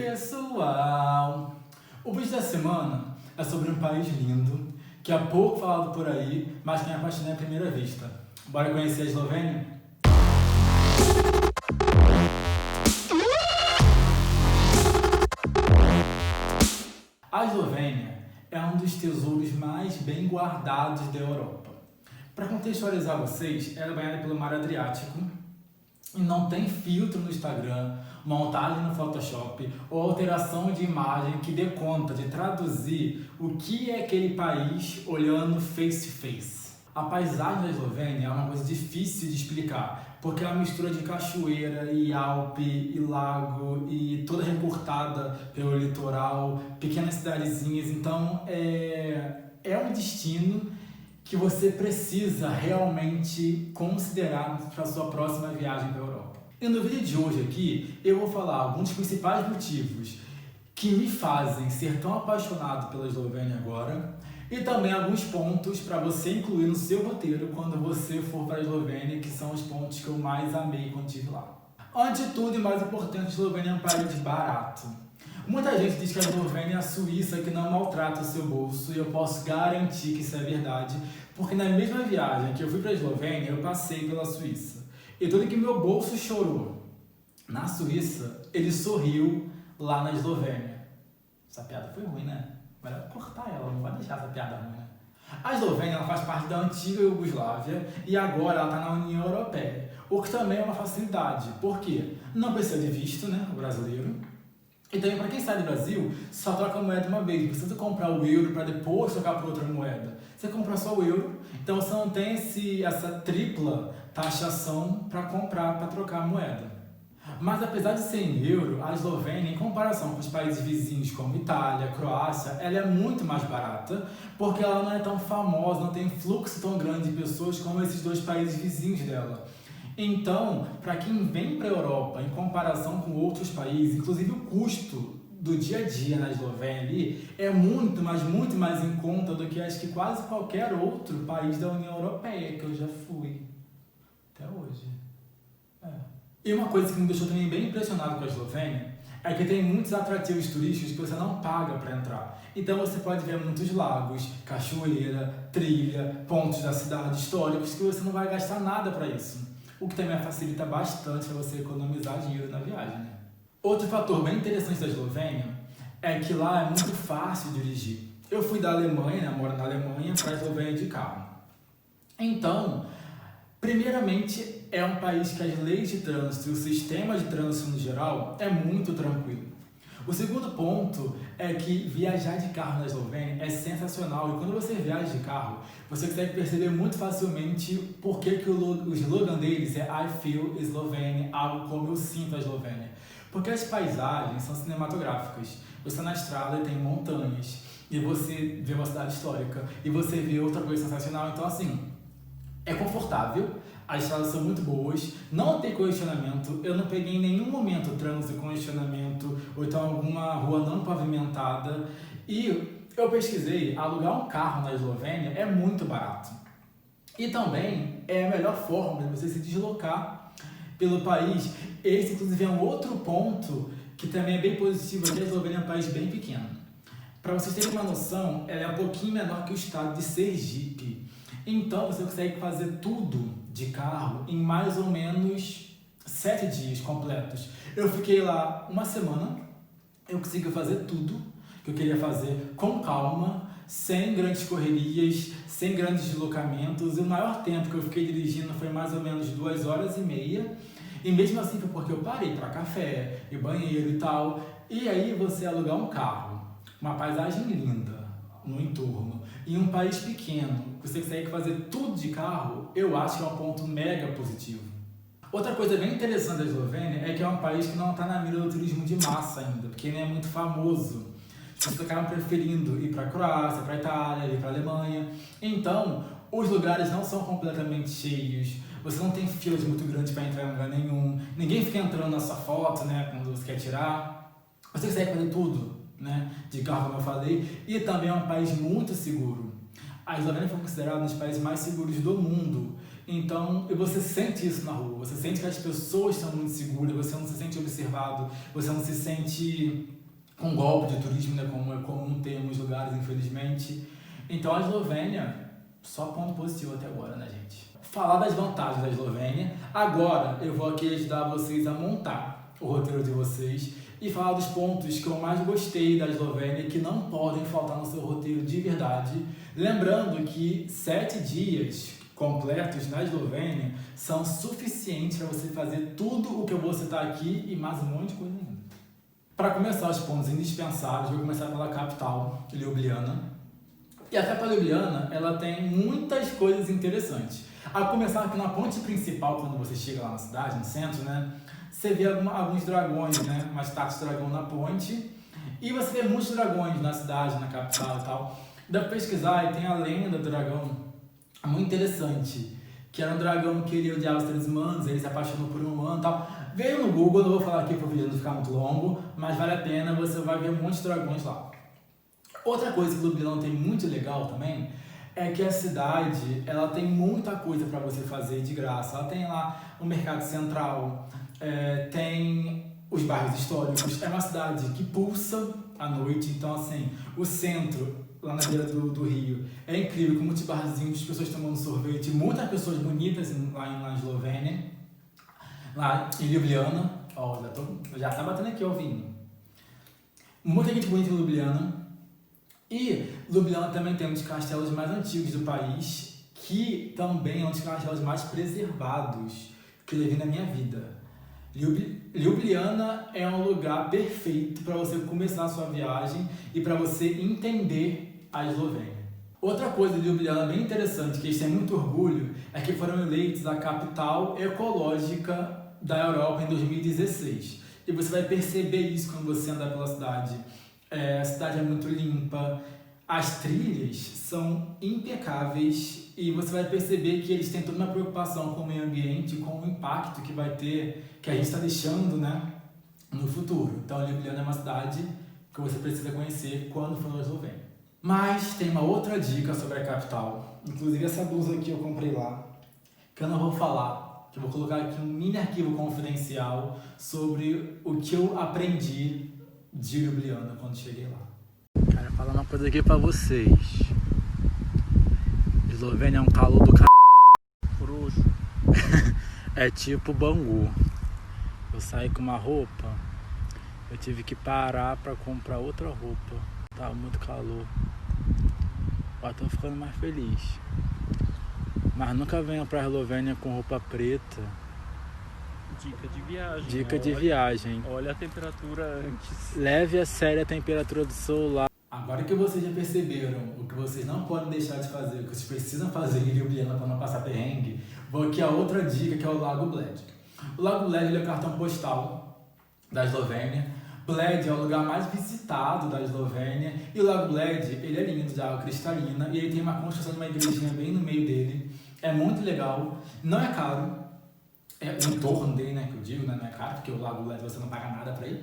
pessoal! O vídeo da semana é sobre um país lindo, que é pouco falado por aí, mas que me apaixonei à primeira vista. Bora conhecer a Eslovênia? A Eslovênia é um dos tesouros mais bem guardados da Europa. Para contextualizar vocês, ela é banhada pelo Mar Adriático e não tem filtro no Instagram, montagem no Photoshop ou alteração de imagem que dê conta de traduzir o que é aquele país olhando face to face. A paisagem da Eslovênia é uma coisa difícil de explicar, porque é uma mistura de cachoeira e Alpe e lago e toda recortada pelo litoral, pequenas cidadezinhas, então é um destino que você precisa realmente considerar para a sua próxima viagem para a Europa. E no vídeo de hoje aqui, eu vou falar alguns dos principais motivos que me fazem ser tão apaixonado pela Eslovênia agora e também alguns pontos para você incluir no seu roteiro quando você for para a Eslovênia, que são os pontos que eu mais amei quando estive lá. Antes de tudo e mais importante, a Eslovênia é um país barato. Muita gente diz que a Eslovênia é a Suíça que não maltrata o seu bolso e eu posso garantir que isso é verdade, porque na mesma viagem que eu fui para a Eslovênia, eu passei pela Suíça. E tudo que meu bolso chorou na Suíça, ele sorriu lá na Eslovênia. Essa piada foi ruim, né? Melhor cortar ela, não vai deixar essa piada ruim, né? A Eslovênia ela faz parte da antiga Iugoslávia e agora ela está na União Europeia, o que também é uma facilidade. Por quê? Não precisa de visto, né? O brasileiro. E também, para quem sai do Brasil, só troca a moeda uma vez. Não precisa comprar o euro para depois trocar por outra moeda. Você compra só o euro, então você não tem essa tripla taxação para comprar, para trocar a moeda. Mas apesar de ser em euro, a Eslovênia, em comparação com os países vizinhos como Itália, Croácia, ela é muito mais barata, porque ela não é tão famosa, não tem fluxo tão grande de pessoas como esses dois países vizinhos dela. Então, para quem vem para a Europa, em comparação com outros países, inclusive o custo do dia a dia na Eslovênia ali é muito, mas muito mais em conta do que acho que quase qualquer outro país da União Europeia que eu já fui até hoje. E uma coisa que me deixou também bem impressionado com a Eslovênia é que tem muitos atrativos turísticos que você não paga para entrar. Então você pode ver muitos lagos, cachoeira, trilha, pontos da cidade históricos que você não vai gastar nada para isso. O que também facilita bastante para você economizar dinheiro na viagem, né? Outro fator bem interessante da Eslovênia é que lá é muito fácil dirigir. Eu fui da Alemanha, né, moro na Alemanha, para a Eslovênia de carro. Então, primeiramente, é um país que as leis de trânsito e o sistema de trânsito no geral é muito tranquilo. O segundo ponto é que viajar de carro na Eslovênia é sensacional e quando você viaja de carro, você consegue perceber muito facilmente por que o slogan deles é I feel Slovenia, algo como eu sinto a Eslovênia. Porque as paisagens são cinematográficas. Você está na estrada e tem montanhas, e você vê uma cidade histórica, e você vê outra coisa sensacional. Então, assim, é confortável, as estradas são muito boas, não tem congestionamento, eu não peguei em nenhum momento trânsito, congestionamento ou então alguma rua não pavimentada. E eu pesquisei, alugar um carro na Eslovênia é muito barato. E também é a melhor forma de você se deslocar pelo país. Esse, inclusive, é um outro ponto que também é bem positivo, é que a Eslovênia é um país bem pequeno. Para vocês terem uma noção, ela é um pouquinho menor que o estado de Sergipe. Então você consegue fazer tudo de carro em mais ou menos 7 dias completos. Eu fiquei lá uma semana, eu consegui fazer tudo que eu queria fazer com calma, sem grandes correrias, sem grandes deslocamentos. E o maior tempo que eu fiquei dirigindo foi mais ou menos 2 horas e meia. E mesmo assim foi porque eu parei para café e banheiro e tal. E aí você alugar um carro, uma paisagem linda no entorno, em um país pequeno, você consegue fazer tudo de carro, eu acho que é um ponto mega positivo. Outra coisa bem interessante da Eslovênia é que é um país que não está na mira do turismo de massa ainda, porque nem é muito famoso. As pessoas acabam preferindo ir para a Croácia, para a Itália, ir para a Alemanha. Então, os lugares não são completamente cheios, você não tem filas muito grandes para entrar em lugar nenhum, ninguém fica entrando na sua foto, né, quando você quer tirar. Você consegue fazer tudo, né, de carro, como eu falei, e também é um país muito seguro. A Eslovênia foi considerada um dos países mais seguros do mundo. Então, você sente isso na rua, você sente que as pessoas são muito seguras, você não se sente observado, você não se sente com golpe de turismo, né, como é comum ter em alguns lugares, infelizmente. Então, a Eslovênia, só ponto positivo até agora, né, gente? Falar das vantagens da Eslovênia. Agora, eu vou aqui ajudar vocês a montar o roteiro de vocês e falar dos pontos que eu mais gostei da Eslovênia que não podem faltar no seu roteiro de verdade. Lembrando que 7 dias completos na Eslovênia são suficientes para você fazer tudo o que eu vou citar aqui e mais um monte de coisa ainda. Para começar os pontos indispensáveis, eu vou começar pela capital, Ljubljana. E a capital Ljubljana, ela tem muitas coisas interessantes. A começar aqui na ponte principal, quando você chega lá na cidade, no centro, né? Você vê alguns dragões, né? Uma estátua de dragão na ponte. E você vê muitos dragões na cidade, na capital e tal. Dá pra pesquisar e tem a lenda do dragão, muito interessante. Que era um dragão que ele odiava os seres humanos, ele se apaixonou por um humano e tal. Veio no Google, não vou falar aqui para o vídeo não ficar muito longo, mas vale a pena, você vai ver um monte de dragões lá. Outra coisa que o Ljubljana tem muito legal também é que a cidade, ela tem muita coisa para você fazer de graça. Ela tem lá o mercado central, tem os bairros históricos. É uma cidade que pulsa à noite, então assim, o centro, lá na beira do rio, é incrível, com muitos barzinhos, pessoas tomando sorvete, muitas pessoas bonitas lá na Eslovênia, lá em Ljubljana. Ó, já tá batendo aqui, ó, o vinho. Muita gente bonita em Ljubljana. E Ljubljana também tem um dos castelos mais antigos do país, que também é um dos castelos mais preservados que eu já vi na minha vida. Ljubljana é um lugar perfeito para você começar a sua viagem e para você entender a Eslovênia. Outra coisa de Ljubljana bem interessante, que eles têm muito orgulho, é que foram eleitos a capital ecológica da Europa em 2016. E você vai perceber isso quando você andar pela cidade. A cidade é muito limpa, as trilhas são impecáveis e você vai perceber que eles têm toda uma preocupação com o meio ambiente, com o impacto que vai ter, que a gente está deixando, né, no futuro. Então, Ljubljana é uma cidade que você precisa conhecer quando for na Eslovênia. Mas tem uma outra dica sobre a capital, inclusive essa blusa aqui eu comprei lá, que eu não vou falar, que eu vou colocar aqui um mini arquivo confidencial sobre o que eu aprendi de Ljubljana quando cheguei lá. Cara, falar uma coisa aqui pra vocês. Eslovênia é um calor do frouxo. É tipo Bangu. Eu saí com uma roupa, eu tive que parar pra comprar outra roupa. Tava muito calor. Agora tô ficando mais feliz. Mas nunca venha pra Eslovênia com roupa preta. Dica de viagem. Dica de viagem. Olha a temperatura antes. Leve a sério a temperatura do celular. Agora que vocês já perceberam o que vocês não podem deixar de fazer, o que vocês precisam fazer em Ljubljana para não passar perrengue, vou aqui a outra dica, que é o Lago Bled. O Lago Bled, ele é o cartão postal da Eslovênia. Bled é o lugar mais visitado da Eslovênia. E o Lago Bled, ele é lindo, de água cristalina, e ele tem uma construção de uma igrejinha bem no meio dele. É muito legal, não é caro. É o entorno dele, né, que eu digo, né, não é caro, porque o Lago Bled você não paga nada pra ir.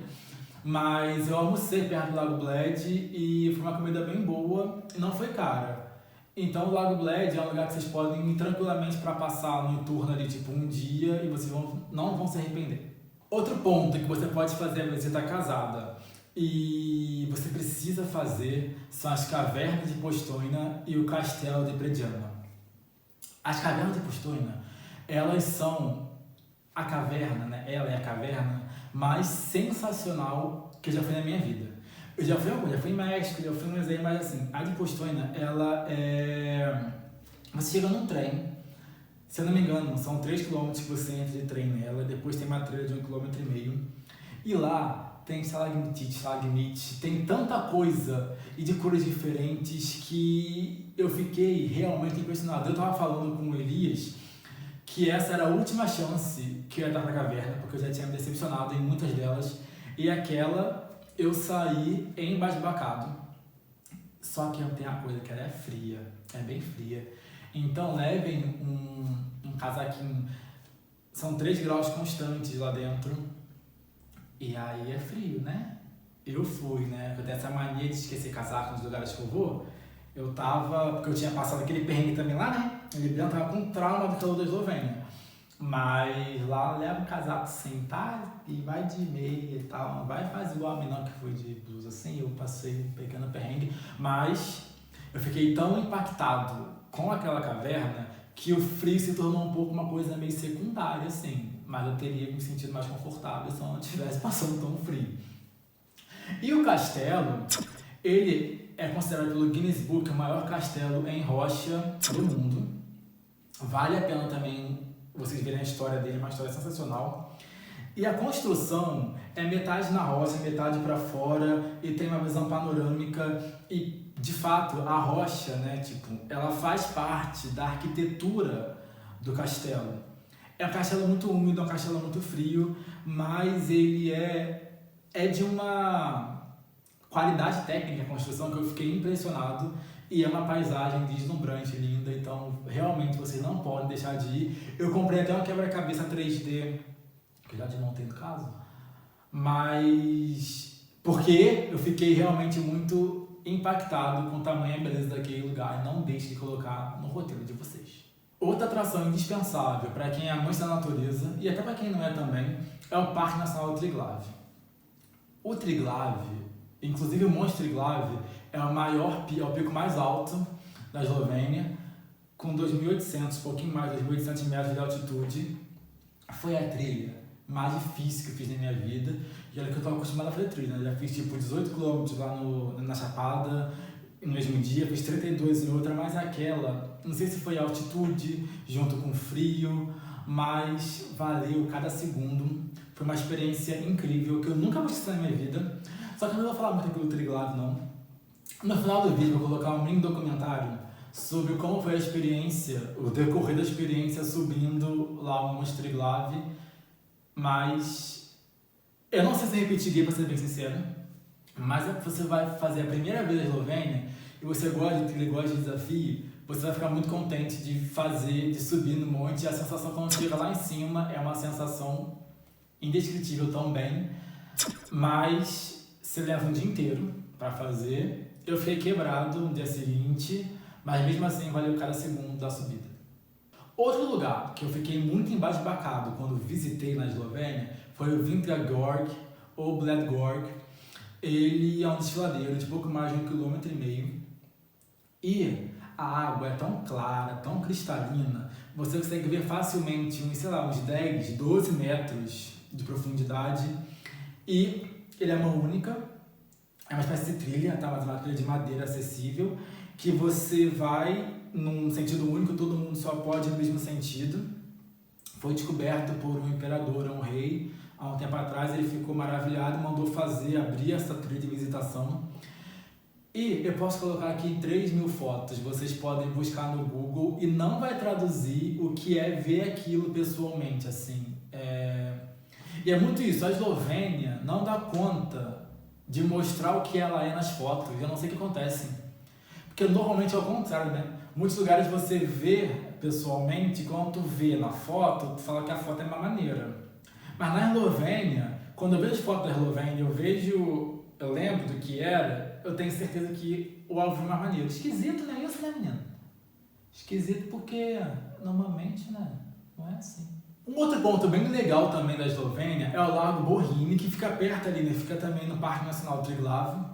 Mas eu almocei perto do Lago Bled e foi uma comida bem boa e não foi cara. Então o Lago Bled é um lugar que vocês podem ir tranquilamente para passar no entorno ali, tipo um dia, e vocês não vão se arrepender. Outro ponto que você pode fazer é você estar casada e você precisa fazer são as cavernas de Postojna e o castelo de Predjama. As cavernas de Postojna, elas são a caverna, né? Ela é a caverna mais sensacional que eu já fui na minha vida. Eu já fui em México, já fui no Museu, mas assim, a de Postojna, ela é... Você chega num trem, se eu não me engano, são 3 km que você entra de trem nela, depois tem uma trilha de 1,5 km, e lá tem stalagmite, tem tanta coisa e de cores diferentes que eu fiquei realmente impressionado. Eu tava falando com o Elias que essa era a última chance que eu ia dar pra caverna, porque eu já tinha me decepcionado em muitas delas, e aquela eu saí embasbacado. Só que tem a coisa que ela é fria, é bem fria. Então levem um casaquinho, são 3 graus constantes lá dentro, e aí é frio, né? Eu fui, né? Eu tenho essa mania de esquecer casaco nos lugares que eu vou. Eu tava, porque eu tinha passado aquele perrengue também lá, né? Ljubljana tava com trauma do calor da Eslovênia. Mas lá leva o casaco sem tá e vai de meia e tal. Não vai fazer igual a mim não, que foi de blusa assim. Eu passei um pequeno perrengue. Mas eu fiquei tão impactado com aquela caverna que o frio se tornou um pouco uma coisa meio secundária, assim. Mas eu teria me sentido mais confortável se eu não estivesse passando tão frio. E o castelo, ele é considerado pelo Guinness Book o maior castelo em rocha do mundo. Vale a pena também vocês verem a história dele, uma história sensacional. E a construção é metade na rocha, metade para fora, e tem uma visão panorâmica. E, de fato, a rocha, né, tipo, ela faz parte da arquitetura do castelo. É um castelo muito úmido, é um castelo muito frio, mas ele é de uma qualidade técnica a construção que eu fiquei impressionado. E é uma paisagem deslumbrante, linda, então realmente vocês não podem deixar de ir. Eu comprei até uma quebra-cabeça 3D, que já desmontei no caso, mas porque eu fiquei realmente muito impactado com o tamanho e a beleza daquele lugar, e não deixe de colocar no roteiro de vocês. Outra atração indispensável para quem é amante da natureza, e até para quem não é também, é o Parque Nacional do Triglav. O Triglav, inclusive o Monte Triglav, é o pico mais alto da Eslovênia, com 2.800, pouquinho mais de 2.800 metros de altitude. Foi a trilha mais difícil que eu fiz na minha vida. E olha que eu estou acostumado a fazer trilha, né? Já fiz tipo 18 km lá na Chapada, no mesmo dia, fiz 32 em outra, mas aquela, não sei se foi a altitude junto com o frio, mas valeu cada segundo. Foi uma experiência incrível que eu nunca vou esquecer na minha vida. Só que eu não vou falar muito aqui do Triglav, não. No final do vídeo eu vou colocar um mini documentário sobre como foi a experiência, o decorrer da experiência subindo lá o Monte Triglav, mas eu não sei se eu repetiria, para ser bem sincero, mas você vai fazer a primeira vez na Eslovênia e você gosta de trilha, gosta de desafio, você vai ficar muito contente de subir no monte, e a sensação quando chega lá em cima é uma sensação indescritível também, mas você leva um dia inteiro para fazer. Eu fiquei quebrado no dia seguinte, mas mesmo assim valeu cada segundo da subida. Outro lugar que eu fiquei muito embasbacado quando visitei na Eslovênia foi o Vintra Gorg, ou Bled Gorg. Ele é um desfiladeiro de pouco mais de 1,5 km. E a água é tão clara, tão cristalina, você consegue ver facilmente uns 10, 12 metros de profundidade. E ele é mão única. É uma espécie de trilha, tá? Mas uma trilha de madeira acessível, que você vai num sentido único, todo mundo só pode ir no mesmo sentido. Foi descoberto por um imperador, um rei, há um tempo atrás. Ele ficou maravilhado e mandou abrir essa trilha de visitação. E eu posso colocar aqui 3.000 fotos, vocês podem buscar no Google, e não vai traduzir o que é ver aquilo pessoalmente, assim. E é muito isso, a Eslovênia não dá conta de mostrar o que ela é nas fotos. Eu não sei o que acontece. Porque normalmente é o contrário, né? Muitos lugares você vê pessoalmente, quando tu vê na foto, tu fala que a foto é uma maneira. Mas na Eslovênia, quando eu vejo foto da Eslovênia, eu lembro do que era, eu tenho certeza que o áudio é uma maneira. Esquisito, né? Isso, né, menino? Esquisito porque normalmente, né? Não é assim. Um outro ponto bem legal também da Eslovênia é o Lago Bohinj, que fica perto ali, né? Fica também no Parque Nacional Triglav.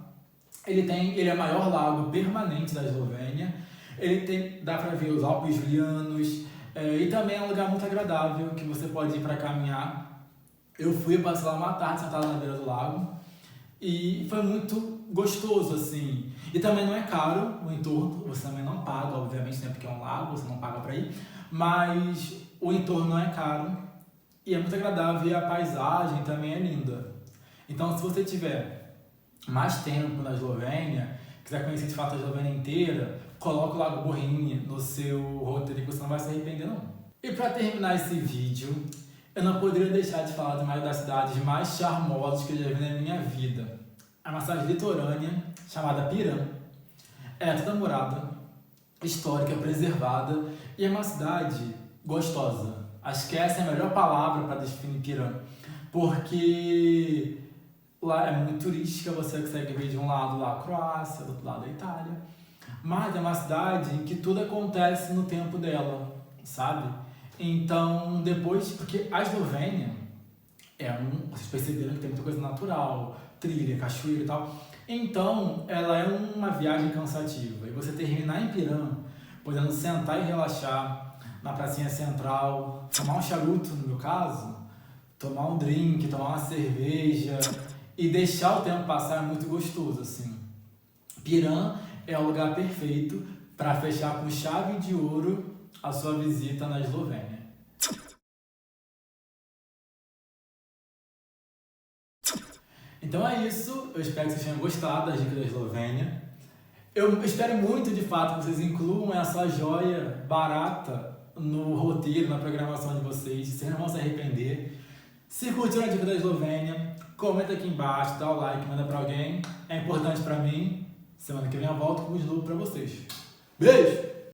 Ele é o maior lago permanente da Eslovênia. Dá para ver os Alpes Julianos, e também é um lugar muito agradável que você pode ir para caminhar. Eu fui passar lá uma tarde sentado na beira do lago e foi muito gostoso, assim. E também não é caro o entorno, você também não paga, obviamente, né? Porque é um lago, você não paga para ir, mas o entorno não é caro e é muito agradável, e a paisagem também é linda. Então, se você tiver mais tempo na Eslovênia, quiser conhecer de fato a Eslovênia inteira, coloca o Lago Bohinj no seu roteiro que você não vai se arrepender, não. E para terminar esse vídeo, eu não poderia deixar de falar de uma das cidades mais charmosas que eu já vi na minha vida. É uma cidade litorânea chamada Piran. Ela é toda morada, histórica, preservada, e é uma cidade gostosa. Acho que essa é a melhor palavra para definir Piran, porque lá é muito turística, você consegue ver de um lado lá a Croácia, do outro lado a Itália, mas é uma cidade em que tudo acontece no tempo dela, sabe? Então, depois, porque a Eslovênia vocês perceberam que tem muita coisa natural, trilha, cachoeira e tal. Então, ela é uma viagem cansativa. E você terminar em Pirã, podendo sentar e relaxar na pracinha central, tomar um charuto, no meu caso, tomar um drink, tomar uma cerveja e deixar o tempo passar é muito gostoso, assim. Pirã é o lugar perfeito para fechar com chave de ouro a sua visita na Eslovênia. Então é isso, eu espero que vocês tenham gostado das dicas da Eslovênia. Eu espero muito, de fato, que vocês incluam essa joia barata no roteiro, na programação de vocês, vocês não vão se arrepender. Se curtiram a dica da Eslovênia, comenta aqui embaixo, dá o like, manda pra alguém, é importante pra mim. Semana que vem eu volto com o slow pra vocês. Beijo!